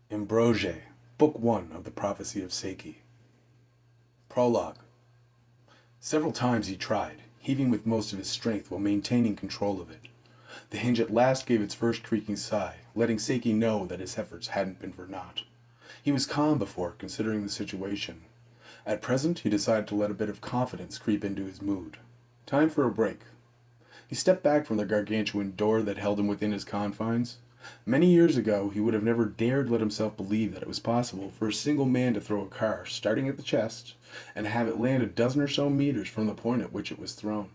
Ambrogae, Book 1 of the Prophecy of Seike. Prologue. Several times he tried, heaving with most of his strength while maintaining control of it. The hinge at last gave its first creaking sigh, letting Seike know that his efforts hadn't been for naught. He was calm before, considering the situation. At present, he decided to let a bit of confidence creep into his mood. Time for a break. He stepped back from the gargantuan door that held him within his confines. Many years ago, he would have never dared let himself believe that it was possible for a single man to throw a car, starting at the chest, and have it land a dozen or so meters from the point at which it was thrown.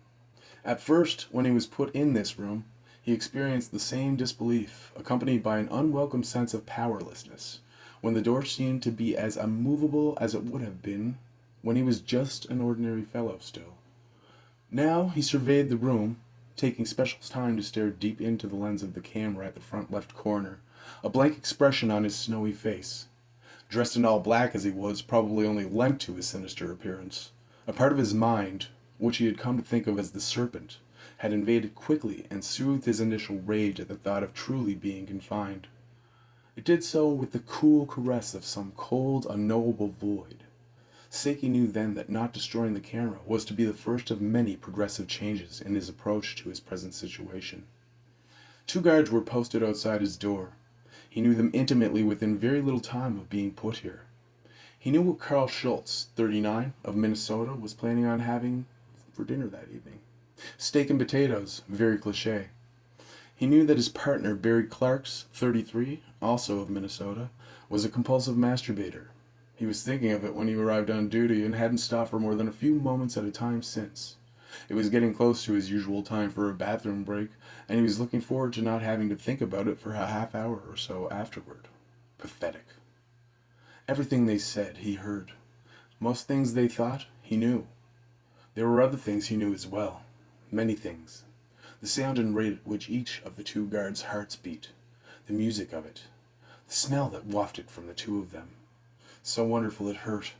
At first, when he was put in this room, he experienced the same disbelief, accompanied by an unwelcome sense of powerlessness, when the door seemed to be as immovable as it would have been when he was just an ordinary fellow still. Now he surveyed the room, taking special time to stare deep into the lens of the camera at the front left corner, a blank expression on his snowy face. Dressed in all black as he was, probably only lent to his sinister appearance. A part of his mind, which he had come to think of as the serpent, had invaded quickly and soothed his initial rage at the thought of truly being confined. It did so with the cool caress of some cold, unknowable void. Seike knew then that not destroying the camera was to be the first of many progressive changes in his approach to his present situation. 2 guards were posted outside his door. He knew them intimately within very little time of being put here. He knew what Carl Schultz, 39, of Minnesota, was planning on having for dinner that evening. Steak and potatoes, very cliché. He knew that his partner, Barry Clarks, 33, also of Minnesota, was a compulsive masturbator. He was thinking of it when he arrived on duty and hadn't stopped for more than a few moments at a time since. It was getting close to his usual time for a bathroom break, and he was looking forward to not having to think about it for a half hour or so afterward. Pathetic. Everything they said, he heard. Most things they thought, he knew. There were other things he knew as well. Many things. The sound and rate at which each of the 2 guards' hearts beat. The music of it. The smell that wafted from the 2 of them. So wonderful it hurt.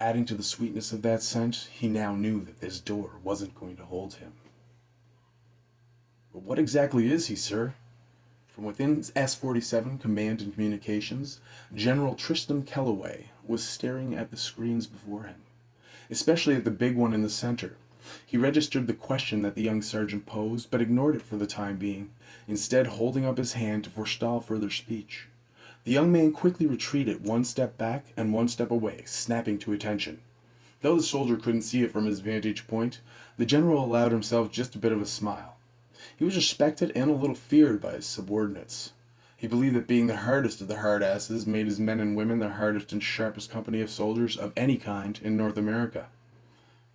Adding to the sweetness of that scent, he now knew that this door wasn't going to hold him. But what exactly is he, sir? From within S-47 Command and Communications, General Tristram Kellaway was staring at the screens before him, especially at the big one in the center. He registered the question that the young sergeant posed, but ignored it for the time being, instead holding up his hand to forestall further speech. The young man quickly retreated 1 step back and 1 step away, snapping to attention. Though the soldier couldn't see it from his vantage point, the general allowed himself just a bit of a smile. He was respected and a little feared by his subordinates. He believed that being the hardest of the hard-asses made his men and women the hardest and sharpest company of soldiers of any kind in North America.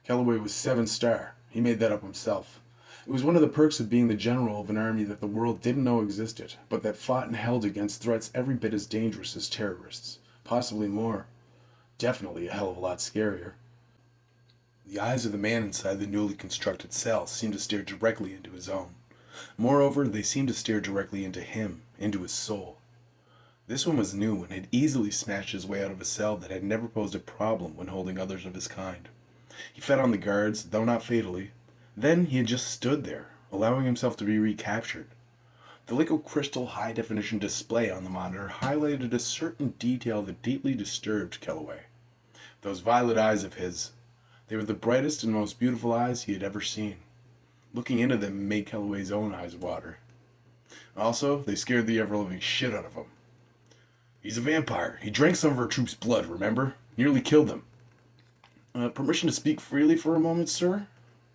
Kellaway was 7-star. He made that up himself. It was one of the perks of being the general of an army that the world didn't know existed, but that fought and held against threats every bit as dangerous as terrorists. Possibly more. Definitely a hell of a lot scarier. The eyes of the man inside the newly constructed cell seemed to stare directly into his own. Moreover, they seemed to stare directly into him, into his soul. This one was new and had easily smashed his way out of a cell that had never posed a problem when holding others of his kind. He fed on the guards, though not fatally. Then he had just stood there, allowing himself to be recaptured. The liquid crystal high-definition display on the monitor highlighted a certain detail that deeply disturbed Kellaway. Those violet eyes of his. They were the brightest and most beautiful eyes he had ever seen. Looking into them made Kellaway's own eyes water. Also, they scared the ever-living shit out of him. He's a vampire. He drank some of our troops' blood, remember? Nearly killed them. Permission to speak freely for a moment, sir?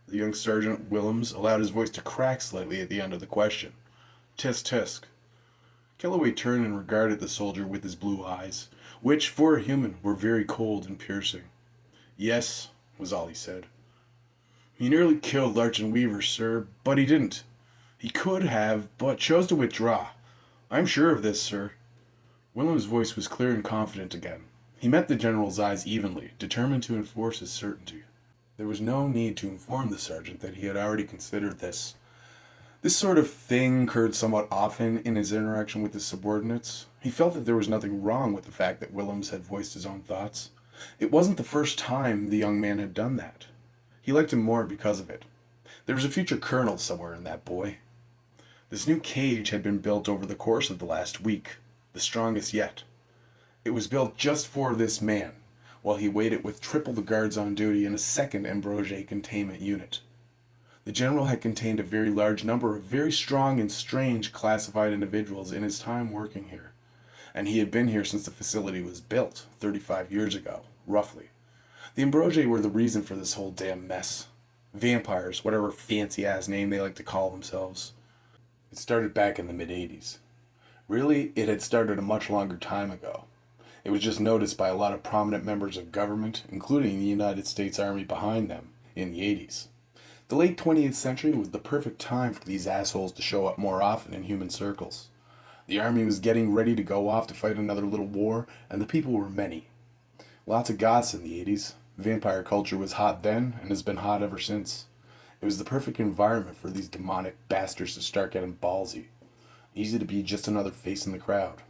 The young Sergeant Willems allowed his voice to crack slightly at the end of the question. Tisk tisk. Kellaway turned and regarded the soldier with his blue eyes, which, for a human, were very cold and piercing. Yes, was all he said. He nearly killed Larchen Weaver, sir, but he didn't. He could have, but chose to withdraw. I'm sure of this, sir. Willem's voice was clear and confident again. He met the general's eyes evenly, determined to enforce his certainty. There was no need to inform the sergeant that he had already considered this. This sort of thing occurred somewhat often in his interaction with his subordinates. He felt that there was nothing wrong with the fact that Willems had voiced his own thoughts. It wasn't the first time the young man had done that. He liked him more because of it. There was a future colonel somewhere in that boy. This new cage had been built over the course of the last week. the strongest yet. It was built just for this man, while he waited with triple the guards on duty in a second Ambrogae containment unit. The general had contained a very large number of very strong and strange classified individuals in his time working here, and he had been here since the facility was built, 35 years ago, roughly. The Ambrogae were the reason for this whole damn mess. Vampires, whatever fancy-ass name they like to call themselves. It started back in the mid-80s. Really, it had started a much longer time ago. It was just noticed by a lot of prominent members of government, including the United States Army behind them, in the 80s. The late 20th century was the perfect time for these assholes to show up more often in human circles. The army was getting ready to go off to fight another little war, and the people were many. Lots of goths in the 80s. Vampire culture was hot then, and has been hot ever since. It was the perfect environment for these demonic bastards to start getting ballsy. Easy to be just another face in the crowd.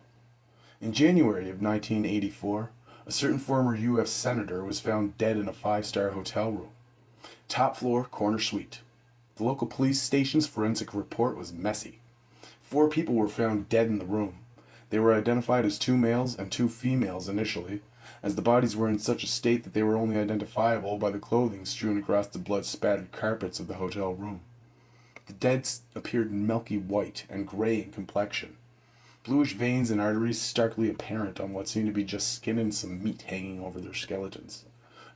In January of 1984, a certain former U.S. senator was found dead in a 5-star hotel room. Top floor, corner suite. The local police station's forensic report was messy. 4 people were found dead in the room. They were identified as 2 males and 2 females initially, as the bodies were in such a state that they were only identifiable by the clothing strewn across the blood-spattered carpets of the hotel room. The dead appeared milky white and gray in complexion. Bluish veins and arteries starkly apparent on what seemed to be just skin and some meat hanging over their skeletons.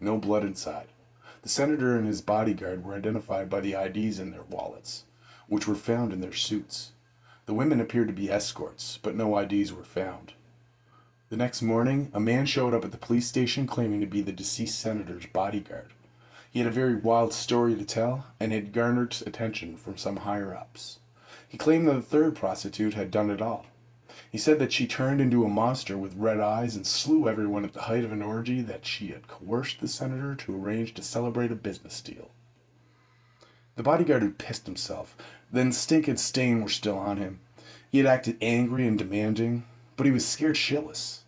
No blood inside. The senator and his bodyguard were identified by the IDs in their wallets, which were found in their suits. The women appeared to be escorts, but no IDs were found. The next morning, a man showed up at the police station claiming to be the deceased senator's bodyguard. He had a very wild story to tell, and had garnered attention from some higher-ups. He claimed that the third prostitute had done it all. He said that she turned into a monster with red eyes and slew everyone at the height of an orgy that she had coerced the senator to arrange to celebrate a business deal. The bodyguard had pissed himself. Then Stink and Stain were still on him. He had acted angry and demanding, but he was scared shitless.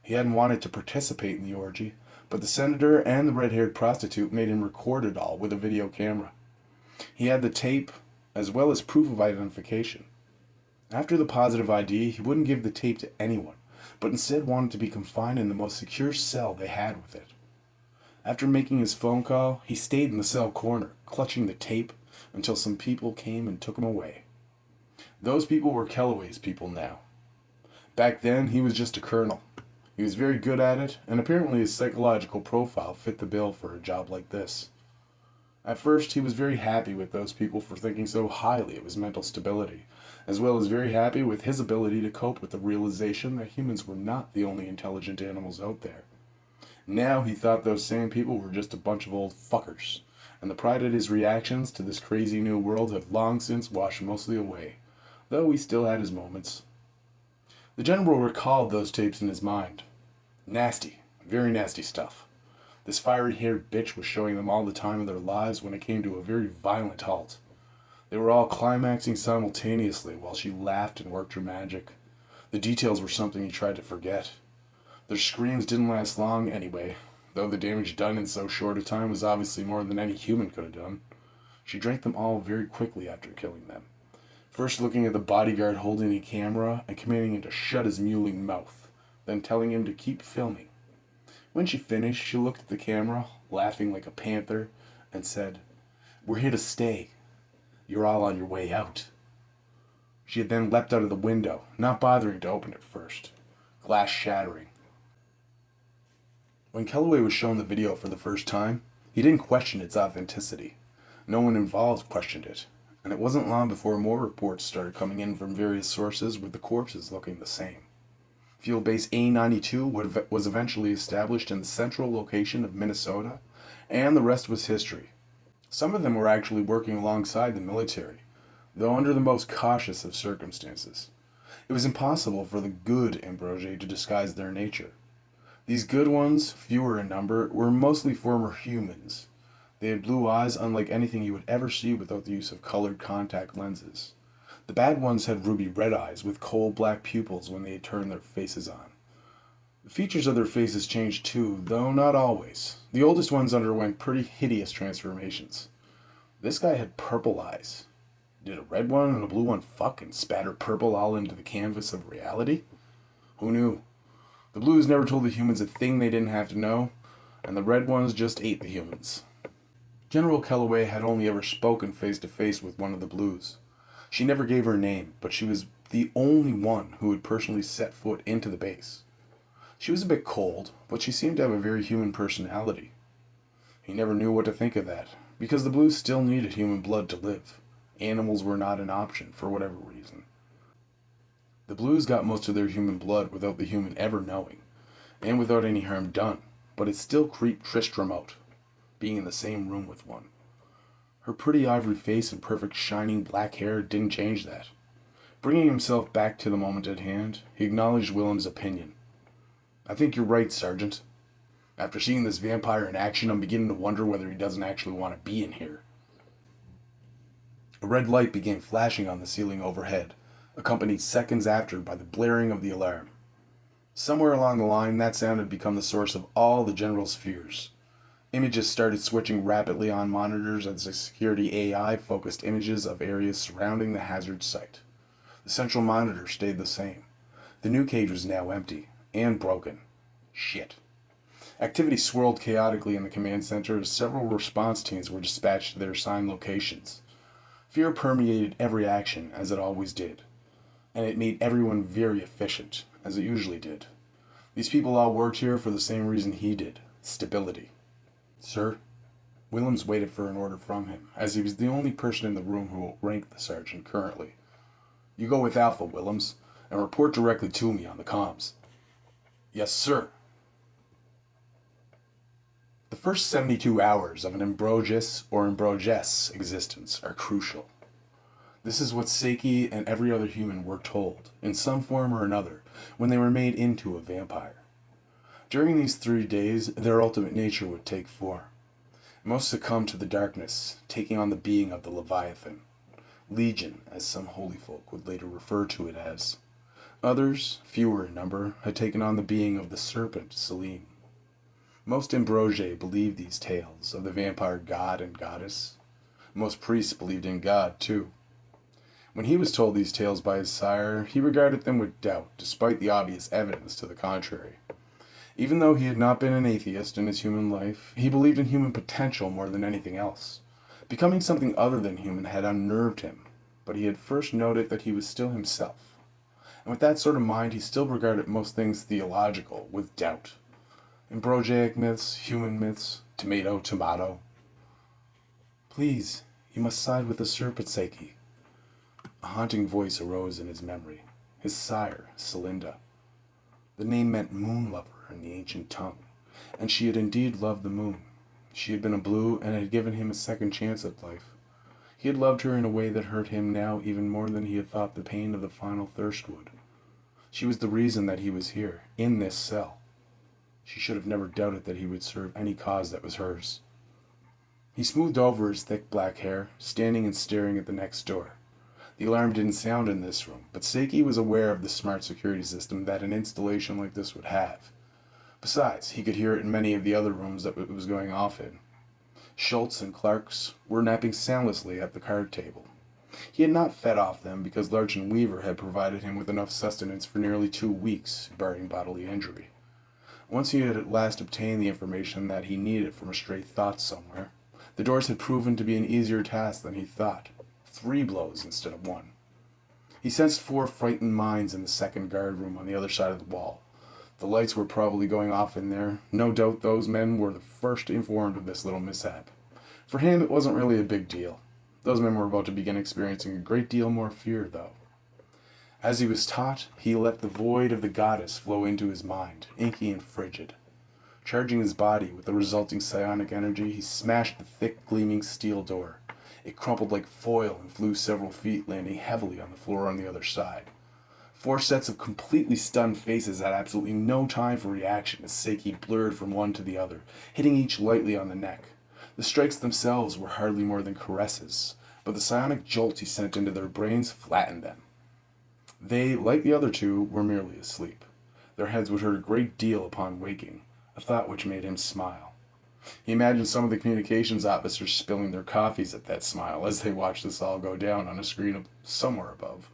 He hadn't wanted to participate in the orgy, but the senator and the red-haired prostitute made him record it all with a video camera. He had the tape, as well as proof of identification. After the positive ID, he wouldn't give the tape to anyone, but instead wanted to be confined in the most secure cell they had with it. After making his phone call, he stayed in the cell corner, clutching the tape, until some people came and took him away. Those people were Kellaway's people now. Back then, he was just a colonel. He was very good at it, and apparently his psychological profile fit the bill for a job like this. At first, he was very happy with those people for thinking so highly of his mental stability, as well as very happy with his ability to cope with the realization that humans were not the only intelligent animals out there. Now he thought those same people were just a bunch of old fuckers, and the pride at his reactions to this crazy new world had long since washed mostly away, though he still had his moments. The general recalled those tapes in his mind. Nasty, very nasty stuff. This fiery-haired bitch was showing them all the time of their lives when it came to a very violent halt. They were all climaxing simultaneously while she laughed and worked her magic. The details were something he tried to forget. Their screams didn't last long anyway, though the damage done in so short a time was obviously more than any human could have done. She drank them all very quickly after killing them. First looking at the bodyguard holding a camera and commanding him to shut his mewling mouth, then telling him to keep filming. When she finished, she looked at the camera, laughing like a panther, and said, "We're here to stay. You're all on your way out." She had then leapt out of the window, not bothering to open it first, glass shattering. When Kellaway was shown the video for the first time, he didn't question its authenticity. No one involved questioned it, and it wasn't long before more reports started coming in from various sources with the corpses looking the same. Field Base A-92 was eventually established in the central location of Minnesota, and the rest was history. Some of them were actually working alongside the military, though under the most cautious of circumstances. It was impossible for the good Ambrogae to disguise their nature. These good ones, fewer in number, were mostly former humans. They had blue eyes unlike anything you would ever see without the use of colored contact lenses. The bad ones had ruby red eyes with coal black pupils when they had turned their faces on. The features of their faces changed too, though not always. The oldest ones underwent pretty hideous transformations. This guy had purple eyes. Did a red one and a blue one fuck and spatter purple all into the canvas of reality? Who knew? The blues never told the humans a thing they didn't have to know, and the red ones just ate the humans. General Kellaway had only ever spoken face to face with one of the blues. She never gave her name, but she was the only one who had personally set foot into the base. She was a bit cold, but she seemed to have a very human personality. He never knew what to think of that, because the blues still needed human blood to live. Animals were not an option, for whatever reason. The blues got most of their human blood without the human ever knowing, and without any harm done, but it still creeped Tristram out, being in the same room with one. Her pretty ivory face and perfect shining black hair didn't change that. Bringing himself back to the moment at hand, he acknowledged Willem's opinion. "I think you're right, Sergeant. After seeing this vampire in action, I'm beginning to wonder whether he doesn't actually want to be in here." A red light began flashing on the ceiling overhead, accompanied seconds after by the blaring of the alarm. Somewhere along the line, that sound had become the source of all the General's fears. Images started switching rapidly on monitors as the security AI focused images of areas surrounding the hazard site. The central monitor stayed the same. The new cage was now empty and broken. Shit. Activity swirled chaotically in the command center as several response teams were dispatched to their assigned locations. Fear permeated every action, as it always did, and it made everyone very efficient, as it usually did. These people all worked here for the same reason he did: stability. "Sir?" Willems waited for an order from him, as he was the only person in the room who ranked the sergeant currently. "You go with Alpha, Willems, and report directly to me on the comms." "Yes, sir." The first 72 hours of an Ambrogus or Ambrogess existence are crucial. This is what Seike and every other human were told, in some form or another, when they were made into a vampire. During these 3 days, their ultimate nature would take form. Most succumbed to the darkness, taking on the being of the Leviathan. Legion, as some holy folk would later refer to it as. Others, fewer in number, had taken on the being of the serpent, Selene. Most Ambrogae believed these tales of the vampire god and goddess. Most priests believed in God, too. When he was told these tales by his sire, he regarded them with doubt, despite the obvious evidence to the contrary. Even though he had not been an atheist in his human life, he believed in human potential more than anything else. Becoming something other than human had unnerved him, but he had first noted that he was still himself. And with that sort of mind, he still regarded most things theological with doubt. Ambrogaic myths, human myths, tomato, tomato. "Please, you must side with the serpent, Seike." A haunting voice arose in his memory. His sire, Celinda. The name meant moon lover in the ancient tongue, and she had indeed loved the moon. She had been a blue and had given him a second chance at life. He had loved her in a way that hurt him now even more than he had thought the pain of the final thirst would. She was the reason that he was here, in this cell. She should have never doubted that he would serve any cause that was hers. He smoothed over his thick black hair, standing and staring at the next door. The alarm didn't sound in this room, but Seike was aware of the smart security system that an installation like this would have. Besides, he could hear it in many of the other rooms that it was going off in. Schultz and Clarks were napping soundlessly at the card table. He had not fed off them because Larch and Weaver had provided him with enough sustenance for nearly 2 weeks, barring bodily injury. Once he had at last obtained the information that he needed from a stray thought somewhere, the doors had proven to be an easier task than he thought. 3 blows instead of 1. He sensed 4 frightened minds in the second guard room on the other side of the wall. The lights were probably going off in there. No doubt those men were the first informed of this little mishap. For him, it wasn't really a big deal. Those men were about to begin experiencing a great deal more fear, though. As he was taught, he let the void of the goddess flow into his mind, inky and frigid. Charging his body with the resulting psionic energy, he smashed the thick, gleaming steel door. It crumpled like foil and flew several feet, landing heavily on the floor on the other side. 4 sets of completely stunned faces had absolutely no time for reaction as Seike blurred from one to the other, hitting each lightly on the neck. The strikes themselves were hardly more than caresses, but the psionic jolts he sent into their brains flattened them. They, like the other 2, were merely asleep. Their heads would hurt a great deal upon waking, a thought which made him smile. He imagined some of the communications officers spilling their coffees at that smile as they watched this all go down on a screen somewhere above.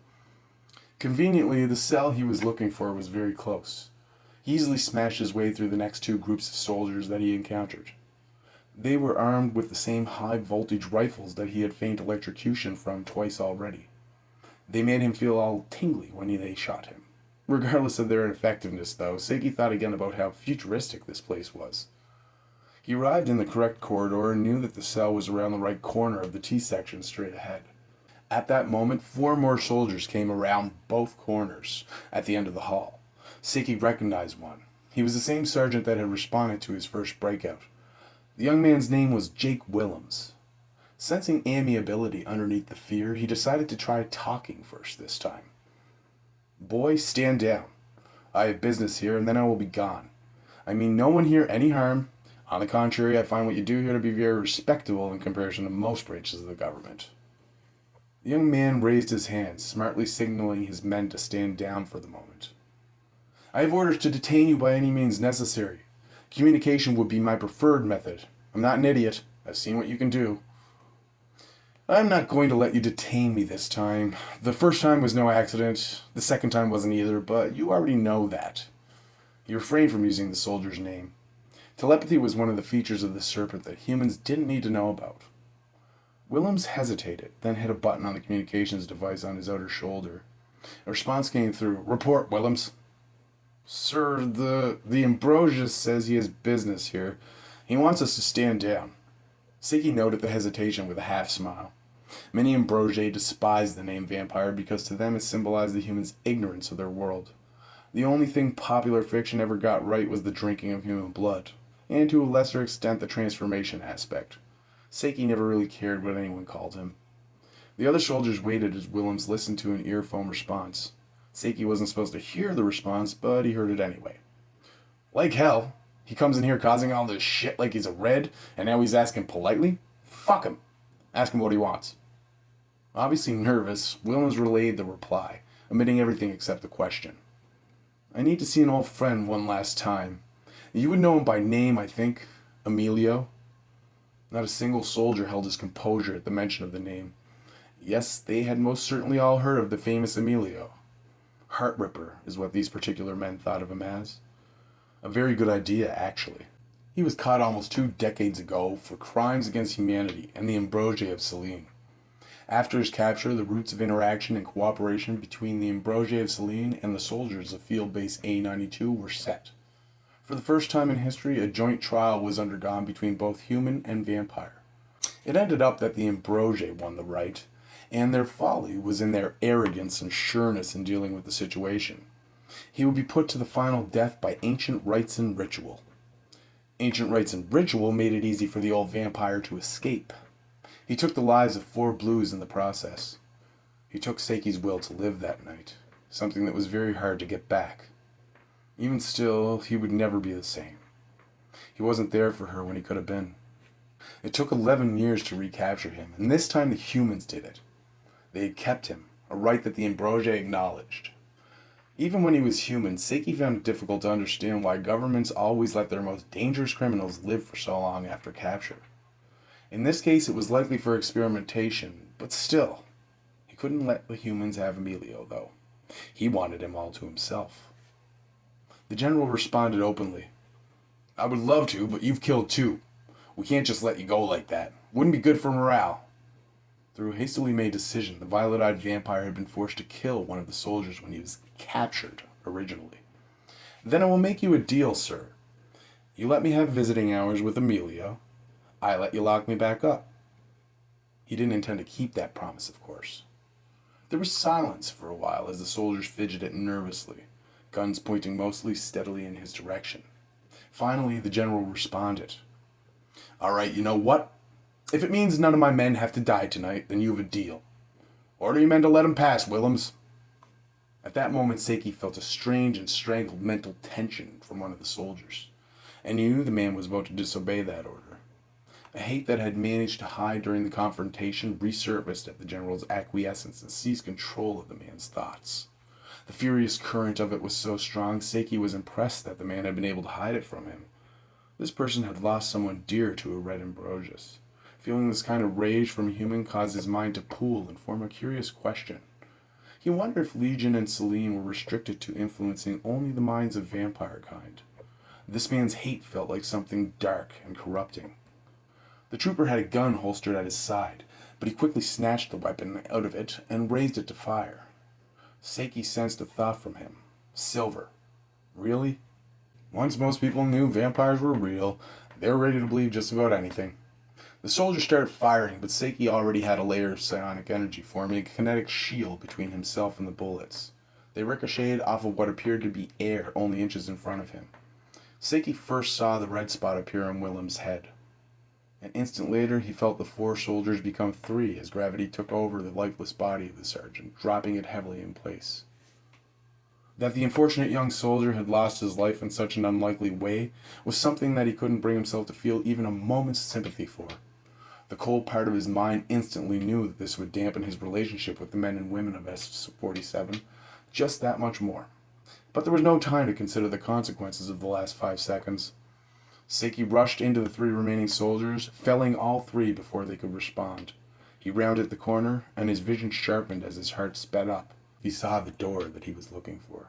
Conveniently, the cell he was looking for was very close. He easily smashed his way through the next two groups of soldiers that he encountered. They were armed with the same high-voltage rifles that he had feigned electrocution from twice already. They made him feel all tingly when they shot him. Regardless of their effectiveness, though, Seike thought again about how futuristic this place was. He arrived in the correct corridor and knew that the cell was around the right corner of the T-section straight ahead. At that moment, 4 more soldiers came around both corners at the end of the hall. Seike recognized one. He was the same sergeant that had responded to his first breakout. The young man's name was Jake Willems. Sensing amiability underneath the fear, he decided to try talking first this time. "Boy, stand down. I have business here, and then I will be gone. I mean no one here any harm. On the contrary, I find what you do here to be very respectable in comparison to most branches of the government." The young man raised his hand, smartly signaling his men to stand down for the moment. "I have orders to detain you by any means necessary. Communication would be my preferred method. I'm not an idiot. I've seen what you can do. I'm not going to let you detain me this time. The first time was no accident. The second time wasn't either, but you already know that." He refrained from using the soldier's name. Telepathy was one of the features of the serpent that humans didn't need to know about. Willems hesitated, then hit a button on the communications device on his outer shoulder. A response came through. "Report, Willems." "Sir, the Ambrogae says he has business here. He wants us to stand down." Seike noted the hesitation with a half-smile. Many Ambrogae despised the name vampire because to them it symbolized the humans' ignorance of their world. The only thing popular fiction ever got right was the drinking of human blood, and to a lesser extent the transformation aspect. Seike never really cared what anyone called him. The other soldiers waited as Willems listened to an earphone response. Seike wasn't supposed to hear the response, but he heard it anyway. "Like hell. He comes in here causing all this shit like he's a red, and now he's asking politely? Fuck him. Ask him what he wants." Obviously nervous, Willems relayed the reply, omitting everything except the question. "I need to see an old friend one last time. You would know him by name, I think. Emilio." Not a single soldier held his composure at the mention of the name. Yes, they had most certainly all heard of the famous Emilio. Heartripper is what these particular men thought of him as. A very good idea, actually. He was caught almost 2 decades ago for crimes against humanity and the Ambrogae of Seike. After his capture, the routes of interaction and cooperation between the Ambrogae of Seike and the soldiers of Field Base A-92 were set. For the first time in history, a joint trial was undergone between both human and vampire. It ended up that the Ambrogae won the right, and their folly was in their arrogance and sureness in dealing with the situation. He would be put to the final death by ancient rites and ritual. Ancient rites and ritual made it easy for the old vampire to escape. He took the lives of 4 blues in the process. He took Seike's will to live that night, something that was very hard to get back. Even still, he would never be the same. He wasn't there for her when he could have been. It took 11 years to recapture him, and this time the humans did it. They had kept him, a right that the Ambrogae acknowledged. Even when he was human, Seike found it difficult to understand why governments always let their most dangerous criminals live for so long after capture. In this case, it was likely for experimentation, but still, he couldn't let the humans have Emilio, though. He wanted him all to himself. The general responded openly. "I would love to, but you've killed 2. We can't just let you go like that. Wouldn't be good for morale." Through a hastily made decision, the violet-eyed vampire had been forced to kill one of the soldiers when he was captured originally. "Then I will make you a deal, sir. You let me have visiting hours with Emilio. I let you lock me back up." He didn't intend to keep that promise, of course. There was silence for a while as the soldiers fidgeted nervously, guns pointing mostly steadily in his direction. Finally, the general responded. "All right, you know what? If it means none of my men have to die tonight, then you have a deal. Order your men to let him pass, Willems." At that moment, Seike felt a strange and strangled mental tension from one of the soldiers, and he knew the man was about to disobey that order. A hate that had managed to hide during the confrontation resurfaced at the general's acquiescence and seized control of the man's thoughts. The furious current of it was so strong, Seike was impressed that the man had been able to hide it from him. This person had lost someone dear to a red Ambrogae. Feeling this kind of rage from a human caused his mind to pool and form a curious question. He wondered if Legion and Selene were restricted to influencing only the minds of vampire kind. This man's hate felt like something dark and corrupting. The trooper had a gun holstered at his side, but he quickly snatched the weapon out of it and raised it to fire. Seike sensed a thought from him. Silver. Really? Once most people knew vampires were real, they were ready to believe just about anything. The soldier started firing, but Seike already had a layer of psionic energy forming a kinetic shield between himself and the bullets. They ricocheted off of what appeared to be air only inches in front of him. Seike first saw the red spot appear on Willem's head. An instant later, he felt the 4 soldiers become 3 as gravity took over the lifeless body of the sergeant, dropping it heavily in place. That the unfortunate young soldier had lost his life in such an unlikely way was something that he couldn't bring himself to feel even a moment's sympathy for. The cold part of his mind instantly knew that this would dampen his relationship with the men and women of S-47 just that much more. But there was no time to consider the consequences of the last 5 seconds. Seike rushed into the 3 remaining soldiers, felling all 3 before they could respond. He rounded the corner, and his vision sharpened as his heart sped up. He saw the door that he was looking for.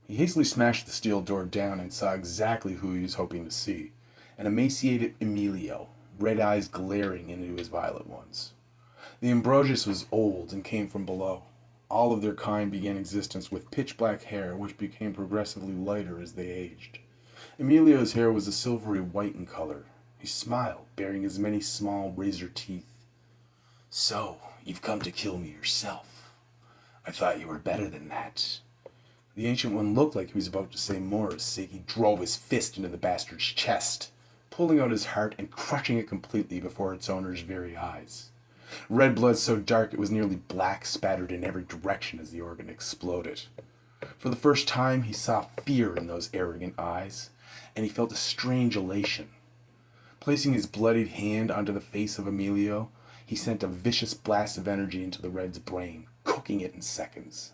He hastily smashed the steel door down and saw exactly who he was hoping to see. An emaciated Emilio, red eyes glaring into his violet ones. The Ambrogae was old and came from below. All of their kind began existence with pitch-black hair, which became progressively lighter as they aged. Emilio's hair was a silvery white in color. He smiled, baring his many small razor teeth. "So, you've come to kill me yourself. I thought you were better than that." The Ancient One looked like he was about to say more as Seike drove his fist into the bastard's chest, pulling out his heart and crushing it completely before its owner's very eyes. Red blood so dark it was nearly black spattered in every direction as the organ exploded. For the first time, he saw fear in those arrogant eyes, and he felt a strange elation. Placing his bloodied hand onto the face of Emilio, he sent a vicious blast of energy into the Red's brain, cooking it in seconds.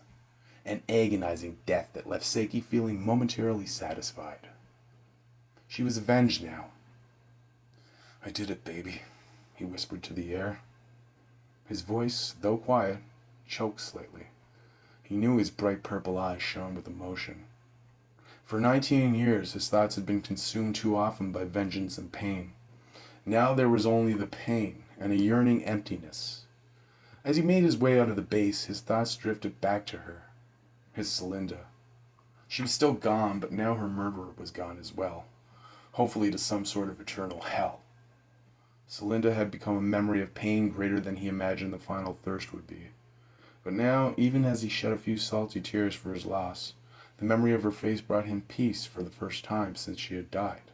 An agonizing death that left Seike feeling momentarily satisfied. She was avenged now. "I did it, baby," he whispered to the air. His voice, though quiet, choked slightly. He knew his bright purple eyes shone with emotion. For 19 years, his thoughts had been consumed too often by vengeance and pain. Now there was only the pain and a yearning emptiness. As he made his way out of the base, his thoughts drifted back to her, his Celinda. She was still gone, but now her murderer was gone as well, hopefully to some sort of eternal hell. Celinda had become a memory of pain greater than he imagined the final thirst would be. But now, even as he shed a few salty tears for his loss, the memory of her face brought him peace for the first time since she had died.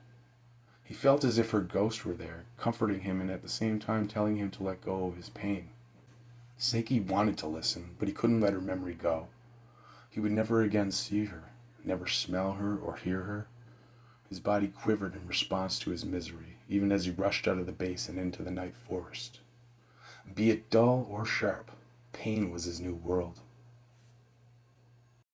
He felt as if her ghost were there, comforting him and at the same time telling him to let go of his pain. Seike wanted to listen, but he couldn't let her memory go. He would never again see her, never smell her or hear her. His body quivered in response to his misery, even as he rushed out of the base and into the night forest. Be it dull or sharp, pain was his new world.